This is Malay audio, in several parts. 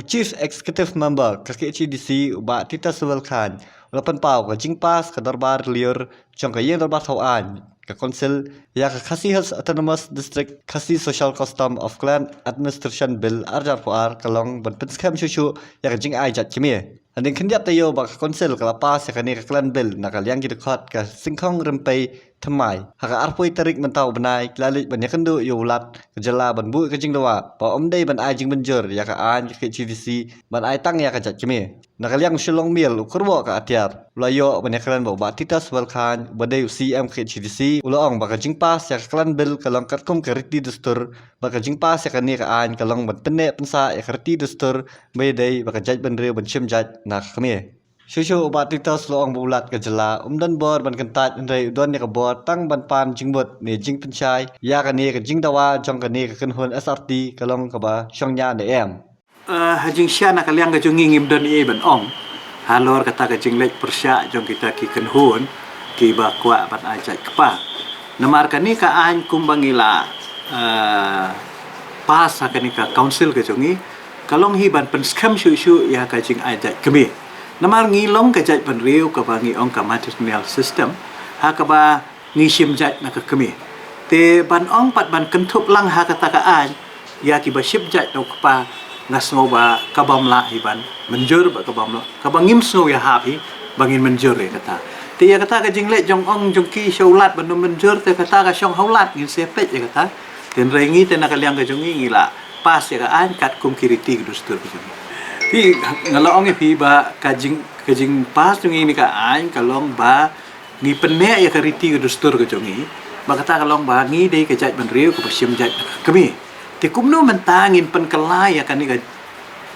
Chief Executive Member KKHDC Ubak Tita Sewel Khan Ulapan Pau ke Jingpas ke Darbar Liur Jong ke Yen Darbar Tauan ke Konsil ya ke Khasi Hills Autonomous District Khasi Social Custom of Clan Administration Bill Arjar Puar Kalong ban penskam syusyu ya ke Jing Ai Jat Chimie Anding kendiap tayo bak ke Konsil ke Lapas ya ke ni ke Clan Bill nakal yang gidekot ke Singkong Rempai Temai haka arpoi tarik mentau benai lalit ban yakendu yulat ke jela ban bu ke Jing Dawa pa omdei ban ai Jing Benjur ya ke an ke CDC ban ai tang ya ke Jat Chimie nakal yang shulong mil ukurwo ke atiar ulayo ban yaklan ba Tita Sewel Khan badai CM ke CDC ulaong bak ke Jing Pas ya ke Clan Bill kalong katkum ke riti dustur bak ke Jing Pas ya ke ni ke an kalong ban penne pensa ya ke riti dustur bedai bak ke Jat ban riu ban chim Jat nak kemie Shushu ubat Tita Sloong bulat ke jela dan bor ban kentat ndai udon ni ke bor tang ban pan jingbut ni jing penchai ya ke ni ke Jing Dawa jong ke ni ke kenhun SRT kalong ke ba syongnya de em hajing sya nak kaliang ke jungi ngim don ie ban ong halor kata ke jing lek persya jong kita ki kenhun ki ba kwa ban ajat kepa namar ka ni ka an kumbangila pas ka ni ka council ke jungi kalong hi ban penskam syu ya ka jing ajat kemi namar ngilong ke jat ban riu ka ba ngi ong ka matrilineal system ha ka ba ngi sim jat na ka kemi te ban ong pat ban kentup lang ha kata ka an ya ki ba ship jat no pa ngasno ba kabam la hiban menjur ba kabam la ka ba ngim sno ya ha hi bangin menjur ya kata te ya kata ka jingle jong ong jong ki shaulat ban menjur te kata ka shong haulat ngin sepet ya kata ten rengi te nak liang ka jongi ngila pas ya ka an kat kum kiriti dustur ka jongi pi ngalong pi ba kajing pas jongi ni ka an kalong ba ngi penne ya ka riti ka dustur ka jongi ba kata kalong ba ngi dei ka jat ban riu ka sim jat kami te kumno mentangin pen kelai ya kan ni ka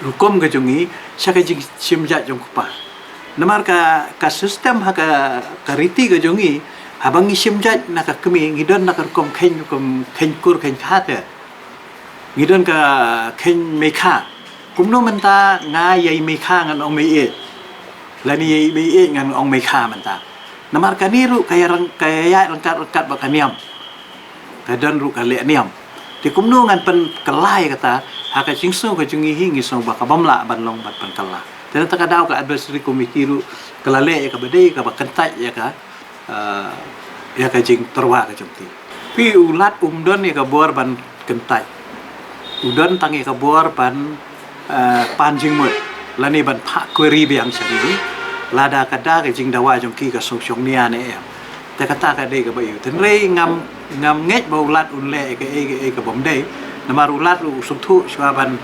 hukum ka jongi sya ka jing sim jat jong pa namar ka sistem ha ka riti ka jongi habang ngi sim jat na ka kami ngidon na ka kom khen kur khen khat ngidon ka khen mekha kumno menta nga yai mekha ngan ong mei lani yai mei ngan ong mekha menta namar ka niru kaya rangkat ba kaniam kadon ru ka le niam ti kumno ngan pen kelai kata haka singso ka jungi hingi so ba ka bamla ban long ban pen kala dan ta kadau ka advisory committee ru kelale ya ka bedai ka ba kentai ya ka jing terwa ka jumti pi ulat umdon ya ka bor ban kentai udon tangi ka bor ban panjing mut lani ban pak query biang sari lada kada ka Jing Dawa jong ki ka song nia ne em te kata ka dei ka ba yu ten rei ngam nget ba ulat unle ka bom dei namar ulat u suktu shwa ban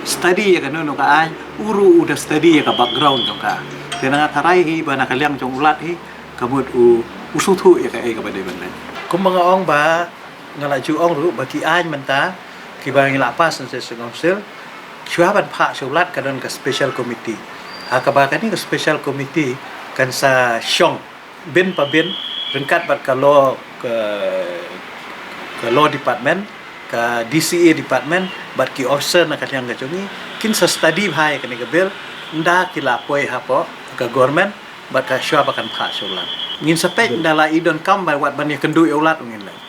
study ya ka no ka ai uru udah study ya ka background jong ka te na tharai hi ba na kaliang jong ulat hi kamut usuktu ya ka ba dei ban kum mga ong ba ngala ju ong ru ba ki ai menta ki ba ngila pas se sel shwa ban pha shulat ka don ka special committee hakaba kan ni ka special committee kan sa syong bin pa bin rengkat bat ka law department ka DCA department bat ki officer na kanyang ka chungi kin sa study bhai kan ni ka bill nda kila poi hapo ka government bat ka shwa ba kan pha shulat ngin sa pek ndala idon kam ba wat ban ya kendu ulat ngin la